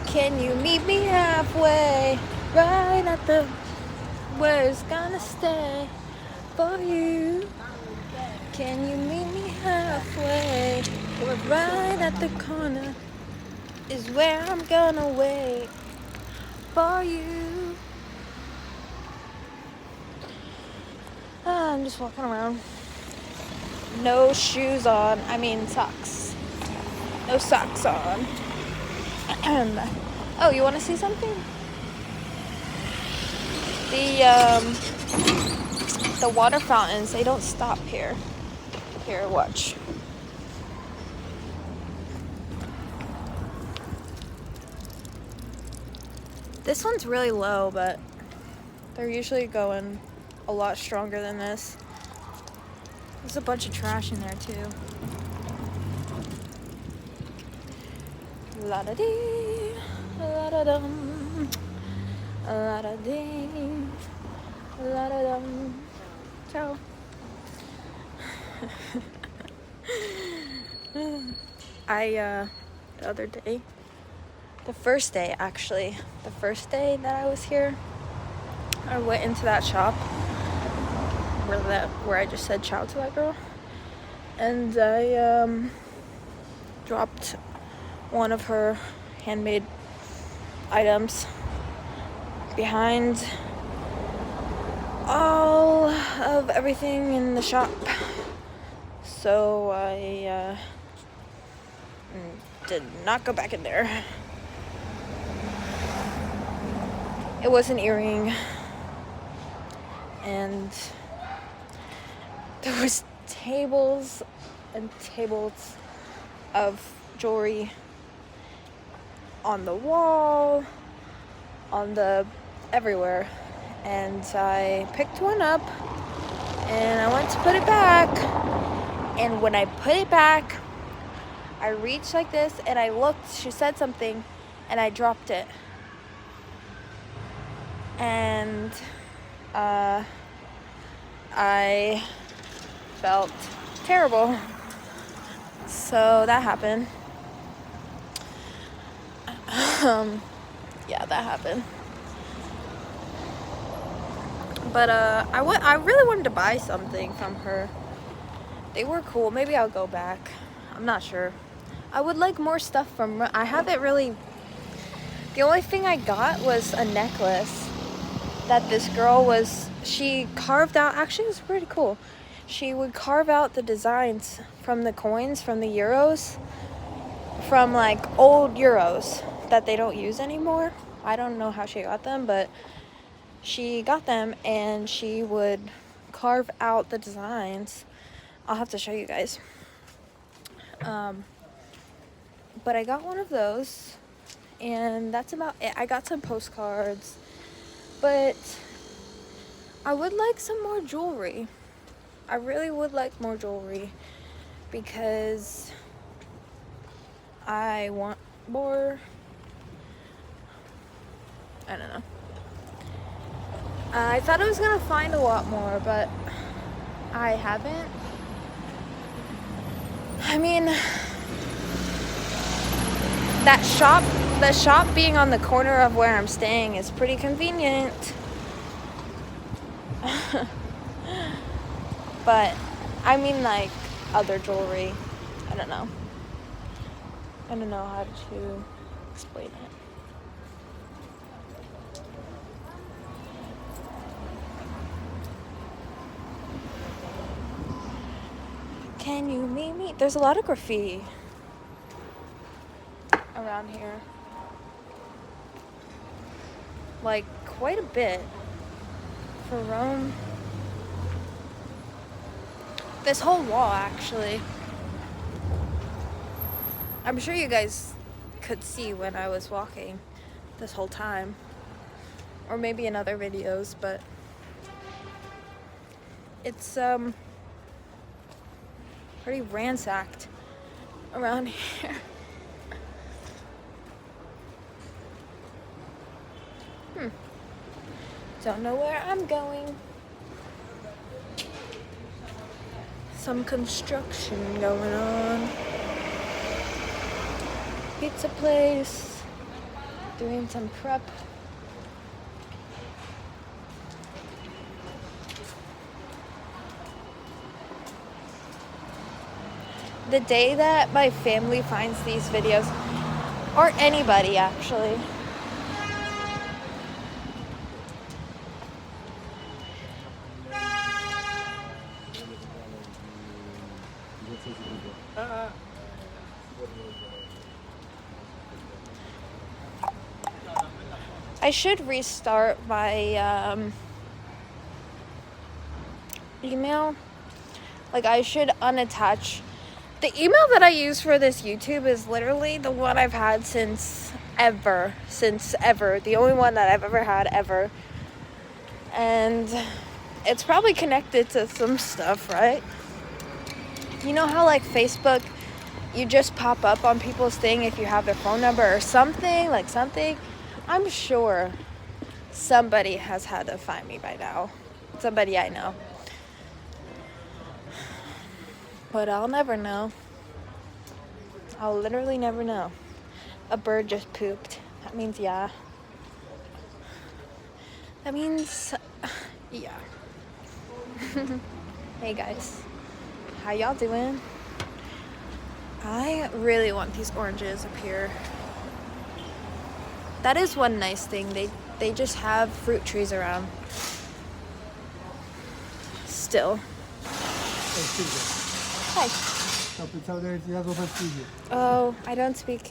Can you meet me halfway? Right at the where it's gonna stay for you. Can you meet me halfway? Right at the corner is where I'm gonna wait for you. I'm just walking around. No shoes on. I mean socks. No socks on. Oh, you want to see something? The water fountains, they don't stop here. Here, watch. This one's really low, but they're usually going a lot stronger than this. There's a bunch of trash in there too. La da dee, la da dum, la da dee, la da dum. Ciao. The other day, the first day that I was here, I went into that shop where I just said ciao to that girl, and I dropped one of her handmade items behind all of everything in the shop. So I did not go back in there. It was an earring, and there was tables and tables of jewelry on the wall, everywhere. And I picked one up and I went to put it back. And when I put it back, I reached like this and I looked, she said something, and I dropped it. And I felt terrible. So that happened. Yeah, that happened. But I really wanted to buy something from her. They were cool. Maybe I'll go back. I'm not sure. I would like more stuff from her. I haven't really... The only thing I got was a necklace that this girl she carved out. Actually, it was pretty cool. She would carve out the designs from the coins, from the euros, from like old euros that they don't use anymore. I don't know how she got them, but she got them and she would carve out the designs. I'll have to show you guys. But I got one of those, and that's about it. I got some postcards, but I would like some more jewelry. I really would like more jewelry because I want more. I don't know. I thought I was gonna find a lot more, but I haven't. I mean, the shop being on the corner of where I'm staying is pretty convenient. But I mean, like, other jewelry. I don't know how to explain it. Can you meet me? There's a lot of graffiti around here. Like, quite a bit. For Rome. This whole wall, actually. I'm sure you guys could see when I was walking this whole time. Or maybe in other videos, but it's pretty ransacked around here. Don't know where I'm going. Some construction going on. Pizza place. doing some prep. The day that my family finds these videos, or anybody actually, I should restart my email. Like, I should unattach. The email that I use for this YouTube is literally the one I've had since ever. The only one that I've ever had ever. And it's probably connected to some stuff, right? You know how, like, Facebook, you just pop up on people's thing if you have their phone number or something, like something? I'm sure somebody has had to find me by now. Somebody I know. But I'll never know. I'll literally never know. A bird just pooped. That means yeah. That means yeah. Hey guys. How y'all doing? I really want these oranges up here. That is one nice thing. They just have fruit trees around. Still. Hi. Oh, I don't speak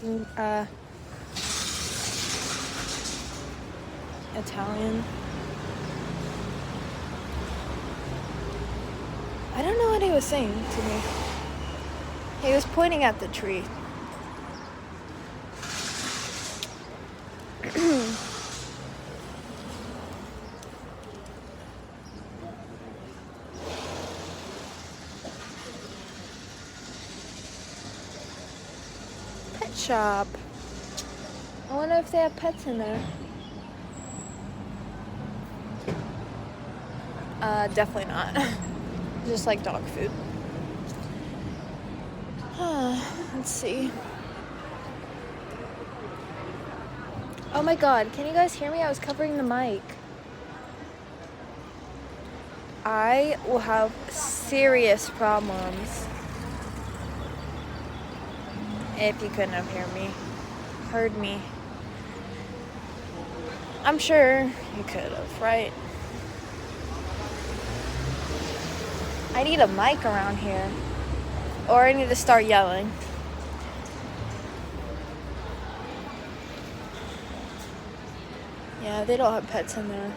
Italian. I don't know what he was saying to me. He was pointing at the tree. Pet shop. I wonder if they have pets in there. Definitely not. Just like dog food. Let's see. Oh my god, can you guys hear me? I was covering the mic. I will have serious problems if you couldn't have heard me. I'm sure you could have, right? I need a mic around here. Or I need to start yelling. Yeah, they don't have pets in there.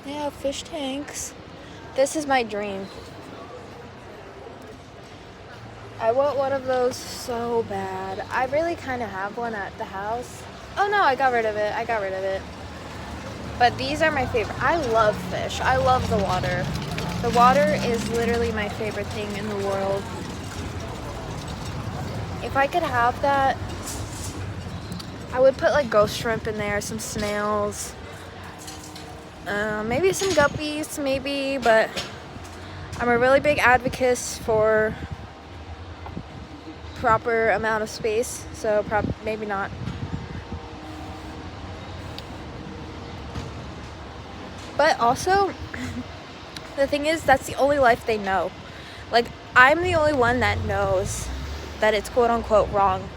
They have fish tanks. This is my dream. I want one of those so bad. I really kind of have one at the house. Oh no, I got rid of it. But these are my favorite. I love fish. I love the water. The water is literally my favorite thing in the world. If I could have that, I would put like ghost shrimp in there, some snails, maybe some guppies, maybe, but I'm a really big advocate for proper amount of space, so maybe not. But also, the thing is, that's the only life they know. Like, I'm the only one that knows that it's quote-unquote wrong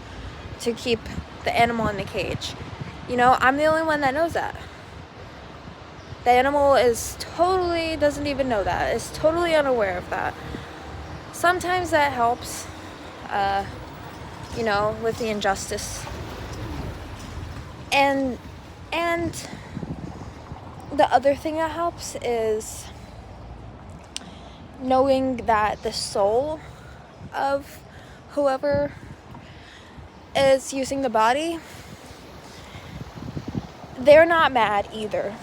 to keep the animal in the cage. You know, I'm the only one that knows that. The animal doesn't even know that. Is totally unaware of that. Sometimes that helps, you know, with the injustice. And the other thing that helps is knowing that the soul of whoever is using the body, they're not mad either.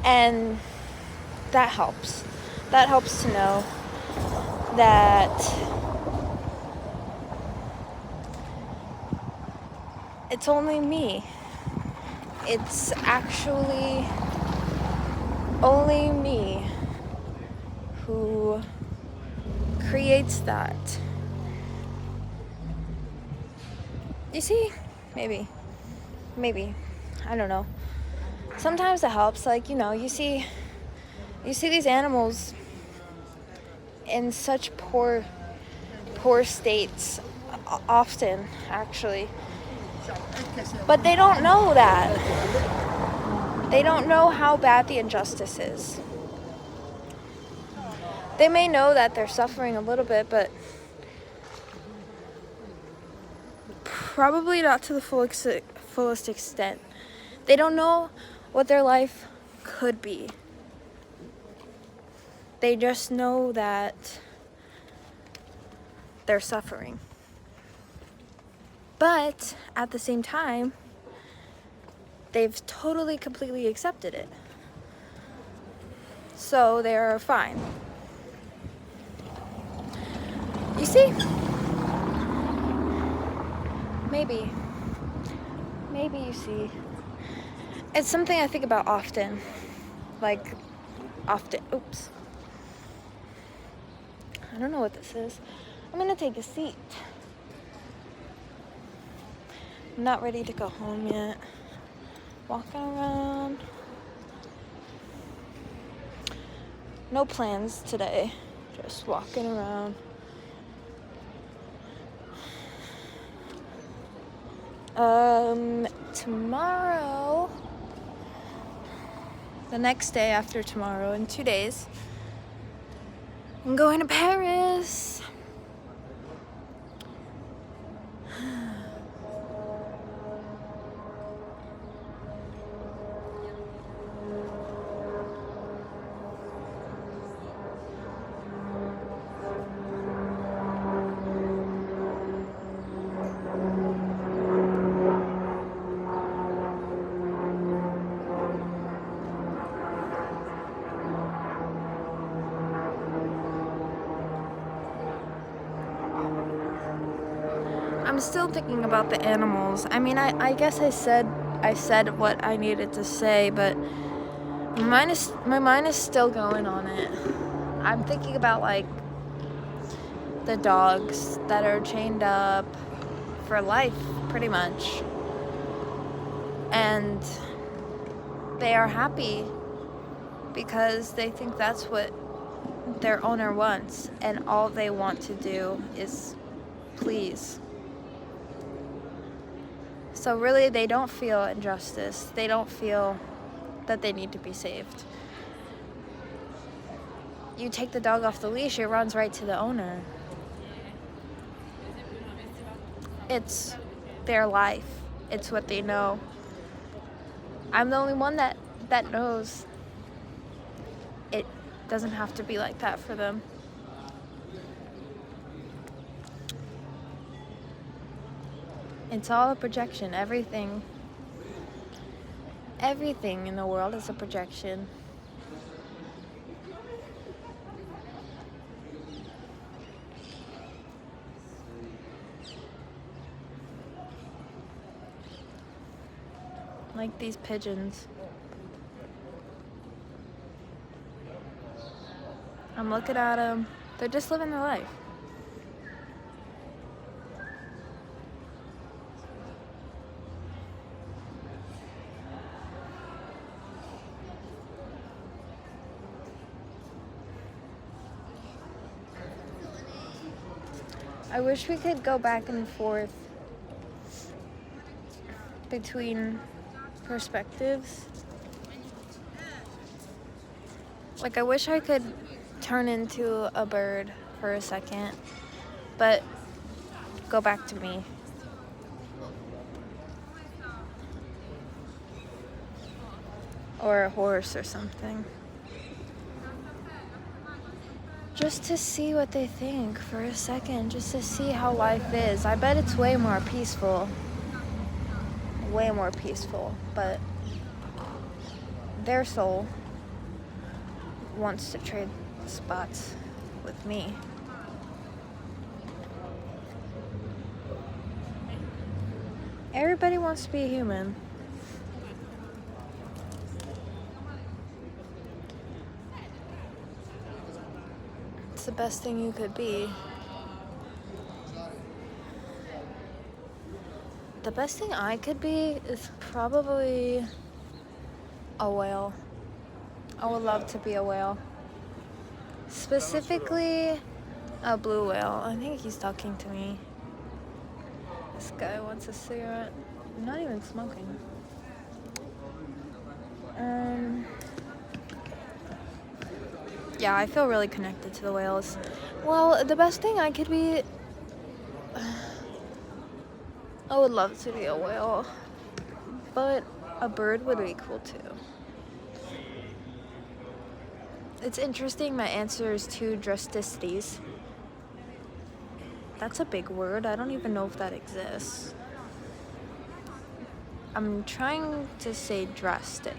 And that helps. That helps to know that it's only me. It's actually only me who creates that. You see? Maybe. I don't know. Sometimes it helps. Like, you see these animals in such poor states often, actually. But they don't know that. They don't know how bad the injustice is. They may know that they're suffering a little bit, but probably not to the fullest extent. They don't know what their life could be. They just know that they're suffering. But at the same time, they've totally, completely accepted it. So they're fine. You see? Maybe you see. It's something I think about often. Oops. I don't know what this is. I'm gonna take a seat. I'm not ready to go home yet. Walking around. No plans today. Just walking around. Tomorrow, the next day after tomorrow, in 2 days, I'm going to Paris. I'm still thinking about the animals. I mean, I guess I said what I needed to say, but my mind is still going on it. I'm thinking about, like, the dogs that are chained up for life, pretty much. And they are happy because they think that's what their owner wants, and all they want to do is please. So really, they don't feel injustice. They don't feel that they need to be saved. You take the dog off the leash, it runs right to the owner. It's their life. It's what they know. I'm the only one that knows it doesn't have to be like that for them. It's all a projection. Everything in the world is a projection. Like these pigeons. I'm looking at them. They're just living their life. I wish we could go back and forth between perspectives. Like, I wish I could turn into a bird for a second, but go back to me. Or a horse or something. Just to see what they think for a second, just to see how life is. I bet it's way more peaceful. Way more peaceful, but their soul wants to trade spots with me. Everybody wants to be a human. It's the best thing you could be. The best thing I could be is probably a whale. I would love to be a whale. Specifically, a blue whale. I think he's talking to me. This guy wants a cigarette. I'm not even smoking. Yeah, I feel really connected to the whales. Well, the best thing I could be... I would love to be a whale. But a bird would be cool too. It's interesting, my answer is 2 drasticities. That's a big word. I don't even know if that exists. I'm trying to say drastic.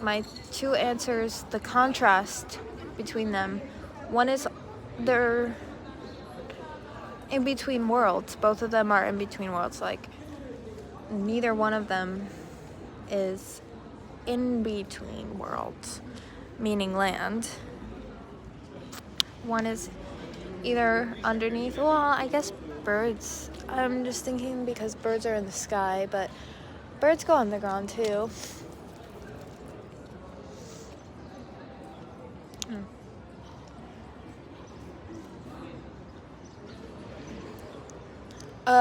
My 2 answers, the contrast between them. One is they're in between worlds. Both of them are in between worlds. Like, neither one of them is in between worlds, meaning land. One is either underneath, well, I guess birds. I'm just thinking because birds are in the sky, but birds go on the ground too.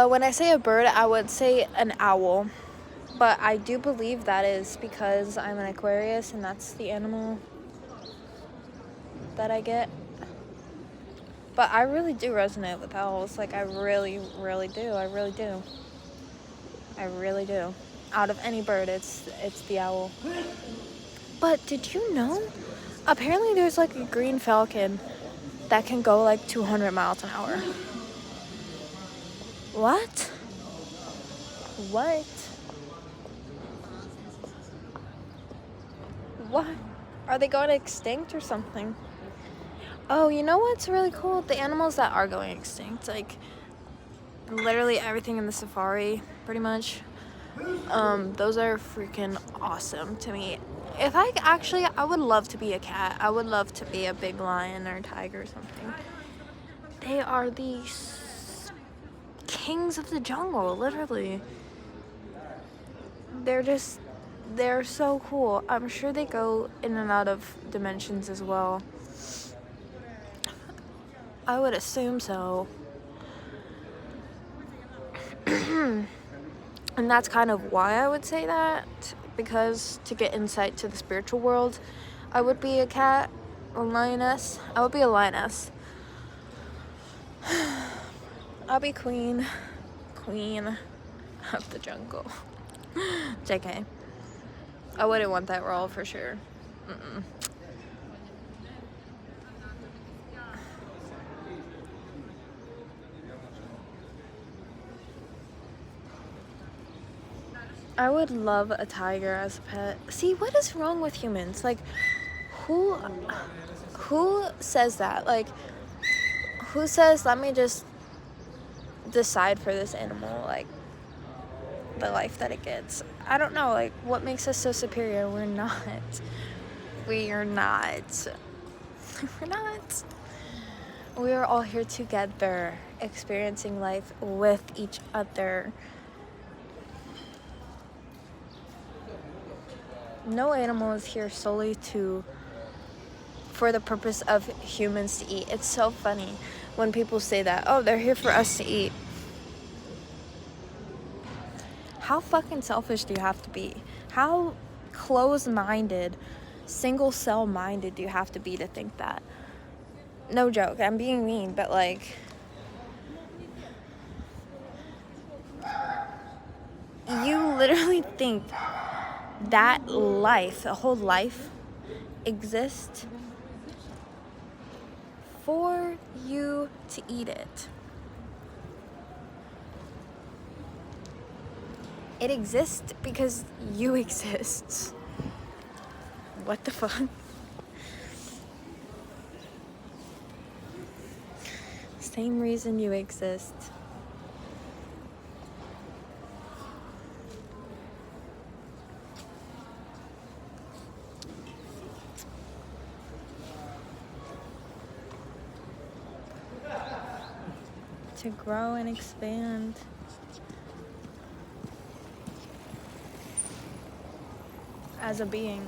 When I say a bird, I would say an owl. But I do believe that is because I'm an Aquarius and that's the animal that I get. But I really do resonate with owls. Like, I really, really do. I really do. I really do. Out of any bird, it's the owl. But did you know? Apparently there's like a green falcon that can go like 200 miles an hour. What? What? What? Are they going extinct or something? Oh, you know what's really cool? The animals that are going extinct, like literally everything in the safari, pretty much. Those are freaking awesome to me. If I would love to be a cat. I would love to be a big lion or tiger or something. They are the kings of the jungle, literally. They're so cool. I'm sure they go in and out of dimensions as well. I would assume so. And that's kind of why I would say that, because to get insight to the spiritual world, I would be a cat or lioness. I would be a lioness. I'll be queen of the jungle. JK. I wouldn't want that role for sure. I would love a tiger as a pet. See, what is wrong with humans? Like, who says that? Like, who says, let me just decide for this animal, like, the life that it gets? I don't know, like, what makes us so superior? We're not. We're not. We're not. We are all here together, experiencing life with each other. No animal is here solely for the purpose of humans to eat. It's so funny when people say that. Oh, they're here for us to eat. How fucking selfish do you have to be? How close-minded, single-cell-minded do you have to be to think that? No joke, I'm being mean, but like, you literally think that life, a whole life, exists for you to eat it. It exists because you exist. What the fuck? Same reason you exist. To grow and expand. as a being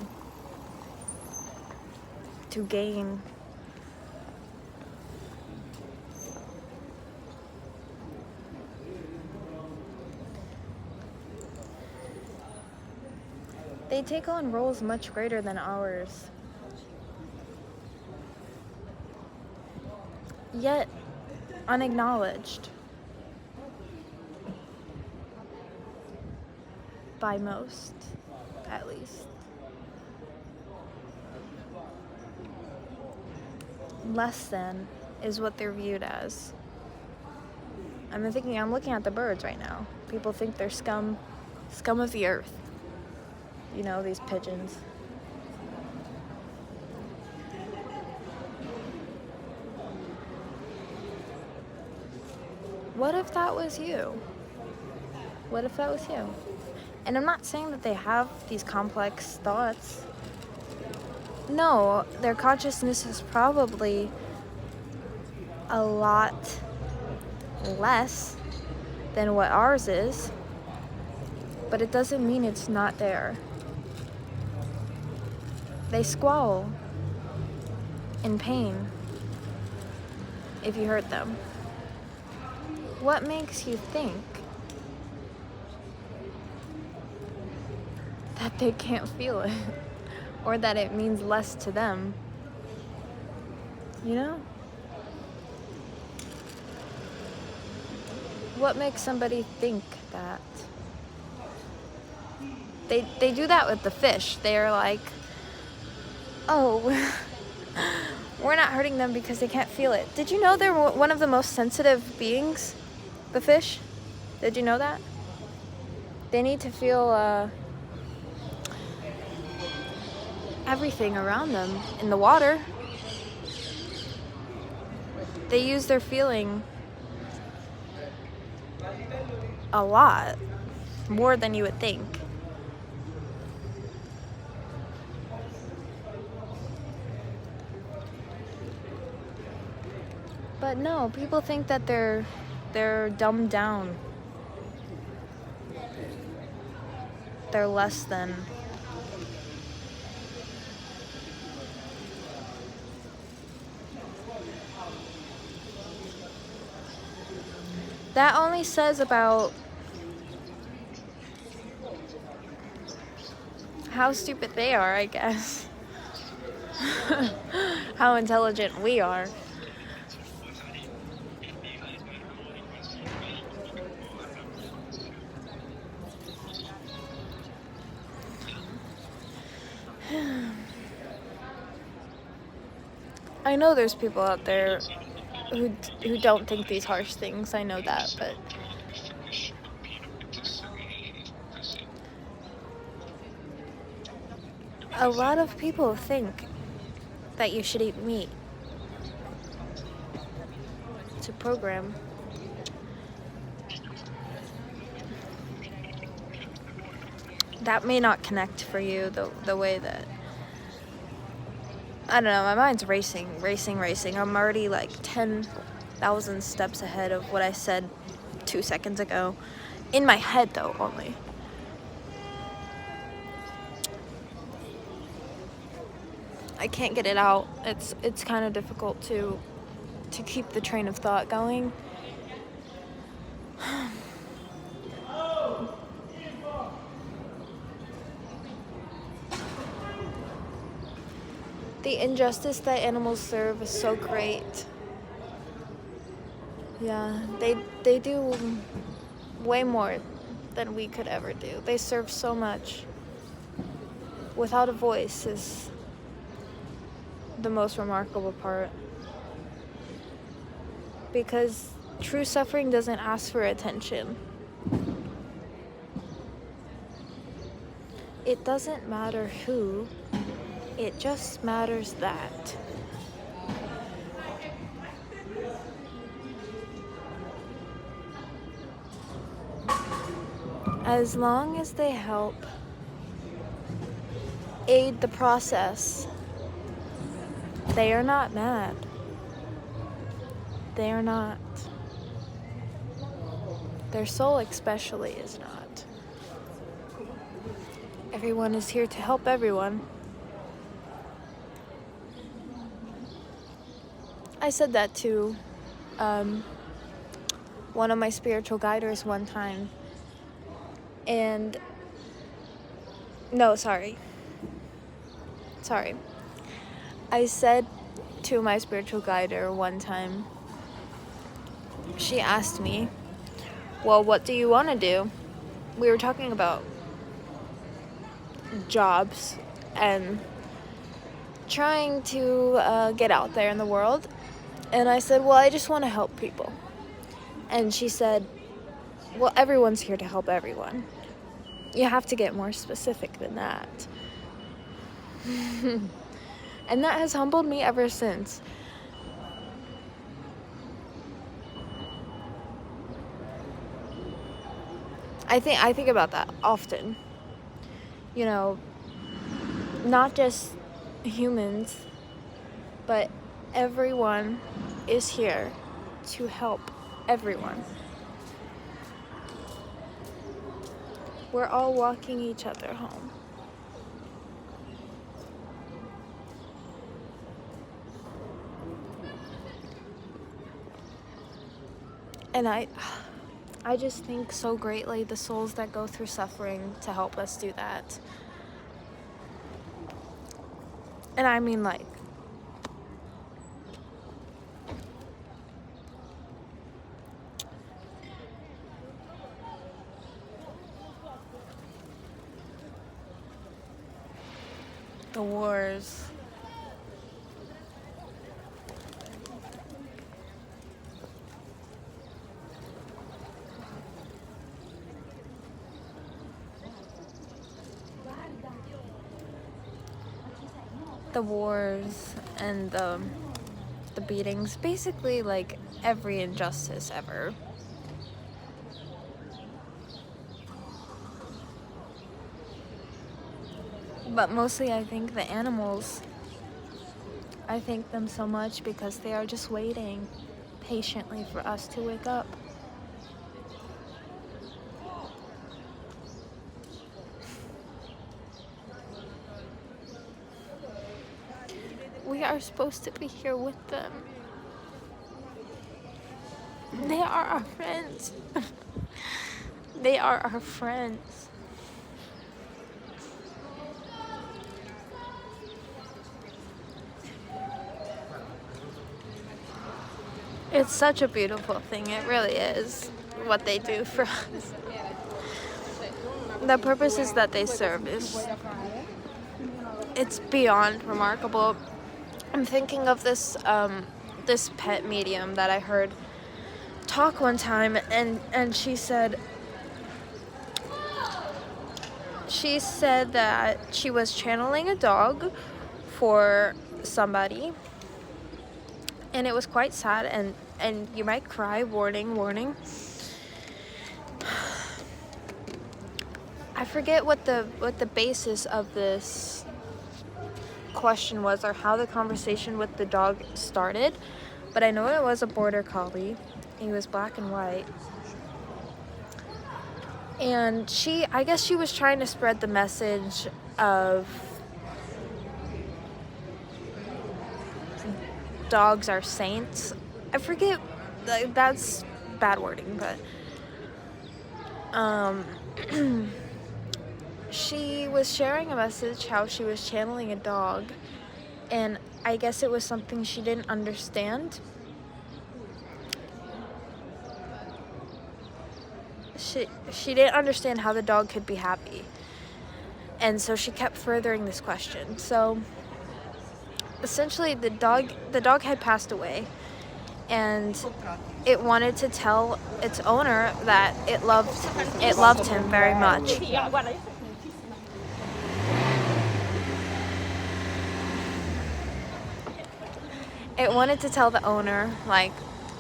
to gain. They take on roles much greater than ours, yet unacknowledged by most, at least. Less than is what they're viewed as. I'm looking at the birds right now. People think they're scum of the earth. You know, these pigeons. What if that was you? What if that was you? And I'm not saying that they have these complex thoughts. No, their consciousness is probably a lot less than what ours is, but it doesn't mean it's not there. They squall in pain if you hurt them. What makes you think that they can't feel it or that it means less to them? You know? What makes somebody think that? They do that with the fish. They're like, oh, we're not hurting them because they can't feel it. Did you know they're one of the most sensitive beings, the fish? Did you know that? They need to feel everything around them in the water. They use their feeling a lot, more than you would think. But no, people think that they're dumbed down. They're less than. That only says about how stupid they are, I guess. How intelligent we are. I know there's people out there who don't think these harsh things. I know that, but a lot of people think that you should eat meat to program. That may not connect for you the way that, I don't know, my mind's racing. I'm already like 10,000 steps ahead of what I said 2 seconds ago. In my head, though, only. I can't get it out. It's kind of difficult to keep the train of thought going. The injustice that animals serve is so great. Yeah, they do way more than we could ever do. They serve so much. Without a voice is the most remarkable part. Because true suffering doesn't ask for attention. It doesn't matter who. It just matters that. As long as they help aid the process, they are not mad. They are not. Their soul especially is not. everyone is here to help everyone. I said that to one of my spiritual guiders one time. And no, sorry. I said to my spiritual guider one time, she asked me, well, what do you want to do? We were talking about jobs and trying to get out there in the world. And I said, well, I just want to help people. And she said, well, everyone's here to help everyone. You have to get more specific than that. And that has humbled me ever since. I think about that often. You know, not just humans, but everyone is here to help everyone. We're all walking each other home. And I just think so greatly the souls that go through suffering to help us do that. And I mean, like, the wars. The wars and the beatings, basically like every injustice ever. But mostly I think the animals, I thank them so much because they are just waiting patiently for us to wake up. We are supposed to be here with them. They are our friends. They are our friends. It's such a beautiful thing. It really is what they do for us. The purposes that they serve it's beyond remarkable. I'm thinking of this this pet medium that I heard talk one time, and she said that she was channeling a dog for somebody, and it was quite sad, and you might cry, warning. I forget what the basis of this question was or how the conversation with the dog started, but I know it was a border collie. He was black and white. And I guess she was trying to spread the message of dogs are saints. I forget, that's bad wording, but she was sharing a message how she was channeling a dog, and I guess it was something she didn't understand. She didn't understand how the dog could be happy, and so she kept furthering this question. So essentially the dog had passed away, and it wanted to tell its owner that it loved him very much. It wanted to tell the owner, like,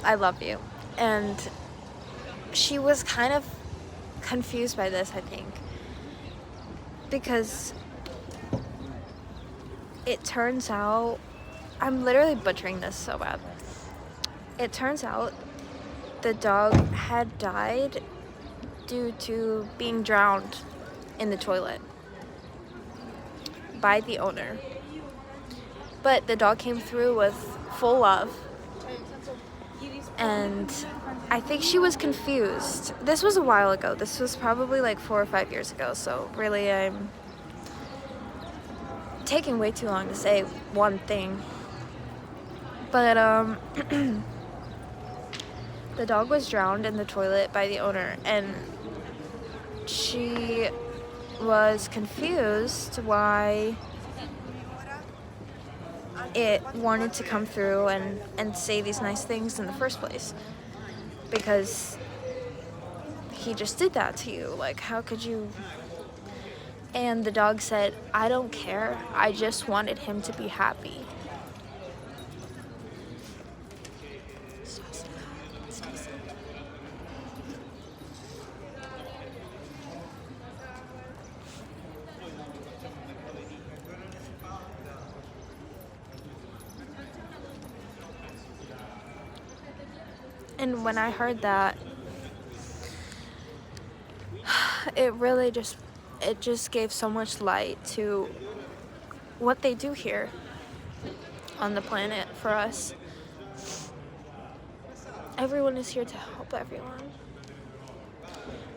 I love you. And she was kind of confused by this, I think, because it turns out, I'm literally butchering this so bad. It turns out the dog had died due to being drowned in the toilet. by the owner. But the dog came through with full love. And I think she was confused. This was a while ago. This was probably like 4 or 5 years ago. So really, I'm taking way too long to say one thing. But the dog was drowned in the toilet by the owner, and she was confused why it wanted to come through and say these nice things in the first place, because he just did that to you. Like, how could you? And the dog said, I don't care, I just wanted him to be happy. And when I heard that, it just gave so much light to what they do here on the planet for us. Everyone is here to help everyone.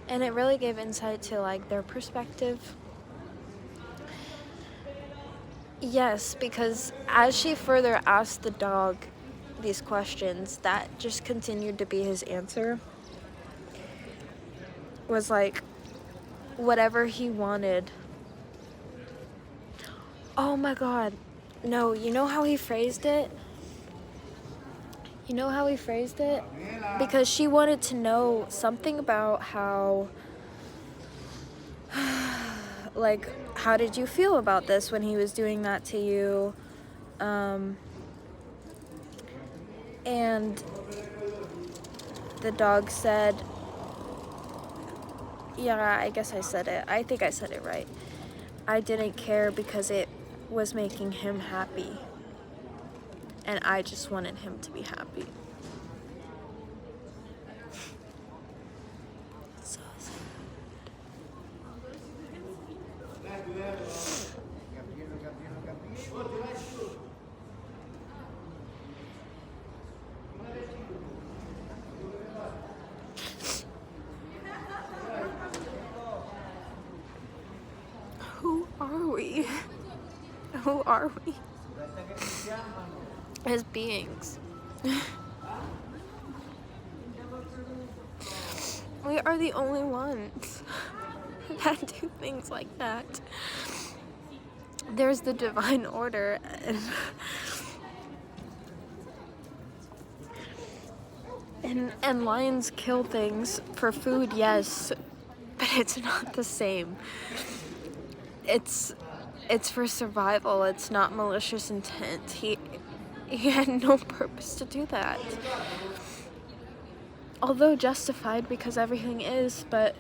And it really gave insight to like their perspective. Yes, because as she further asked the dog these questions, that just continued to be his answer. Was like, whatever he wanted. Oh my God. No, you know how he phrased it? You know how he phrased it? Because she wanted to know something about how, like, how did you feel about this when he was doing that to you? And the dog said, yeah, I guess I said it. I think I said it right. I didn't care because it was making him happy. And I just wanted him to be happy. So sad. Who are we? Who are we? As beings. We are the only ones that do things like that. There's the divine order, and lions kill things for food, yes, but it's not the same. It's for survival. It's not malicious intent. He had no purpose to do that. Although justified, because everything is, but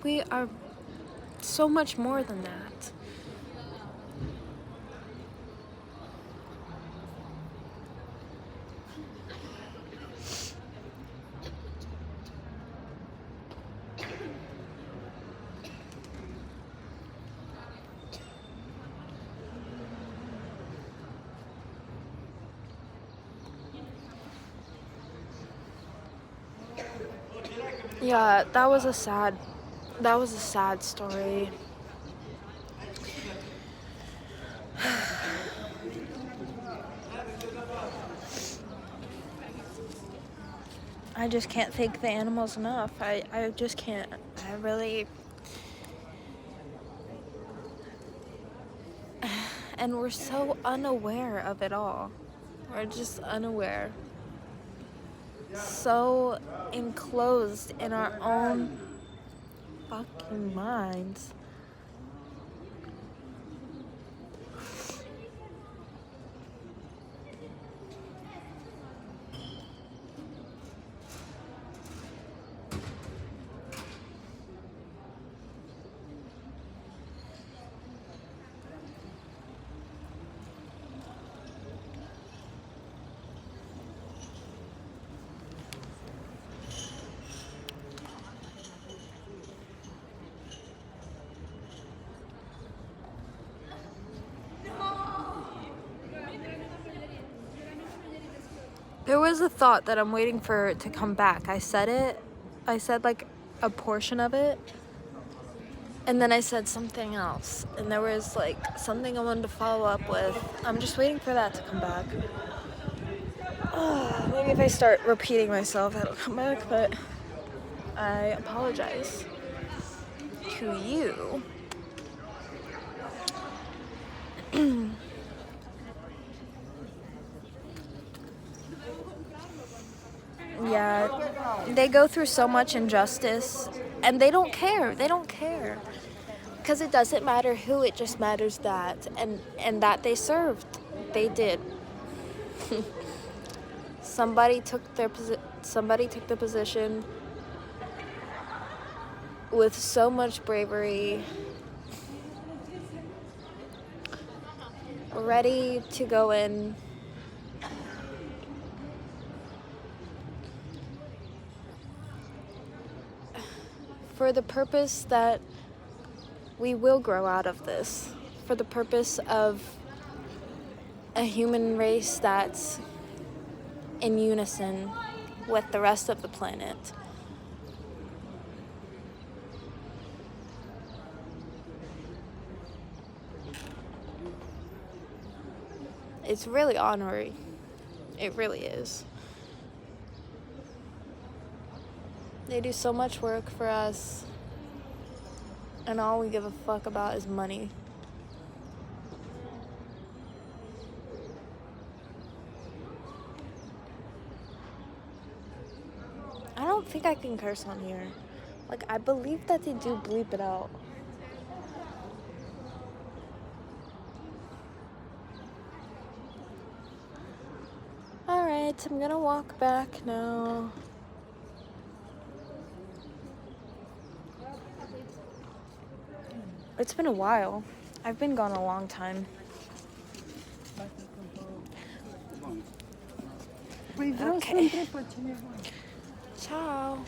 we are so much more than that. Yeah, that was a sad story. I just can't thank the animals enough. I just can't. I really... And we're so unaware of it all. We're just unaware. So enclosed in our own fucking minds. There was a thought that I'm waiting for it to come back. I said like a portion of it. And then I said something else. And there was like something I wanted to follow up with. I'm just waiting for that to come back. Maybe if I start repeating myself, that'll come back. But I apologize to you. Yeah, they go through so much injustice and they don't care. They don't care. Because it doesn't matter who, it just matters that. And that they served. They did. Somebody took the position with so much bravery, ready to go in for the purpose that we will grow out of this, for the purpose of a human race that's in unison with the rest of the planet. It's really honorary. It really is. They do so much work for us, and all we give a fuck about is money. I don't think I can curse on here. Like, I believe that they do bleep it out. Alright, I'm gonna walk back now. It's been a while. I've been gone a long time. Okay. Ciao.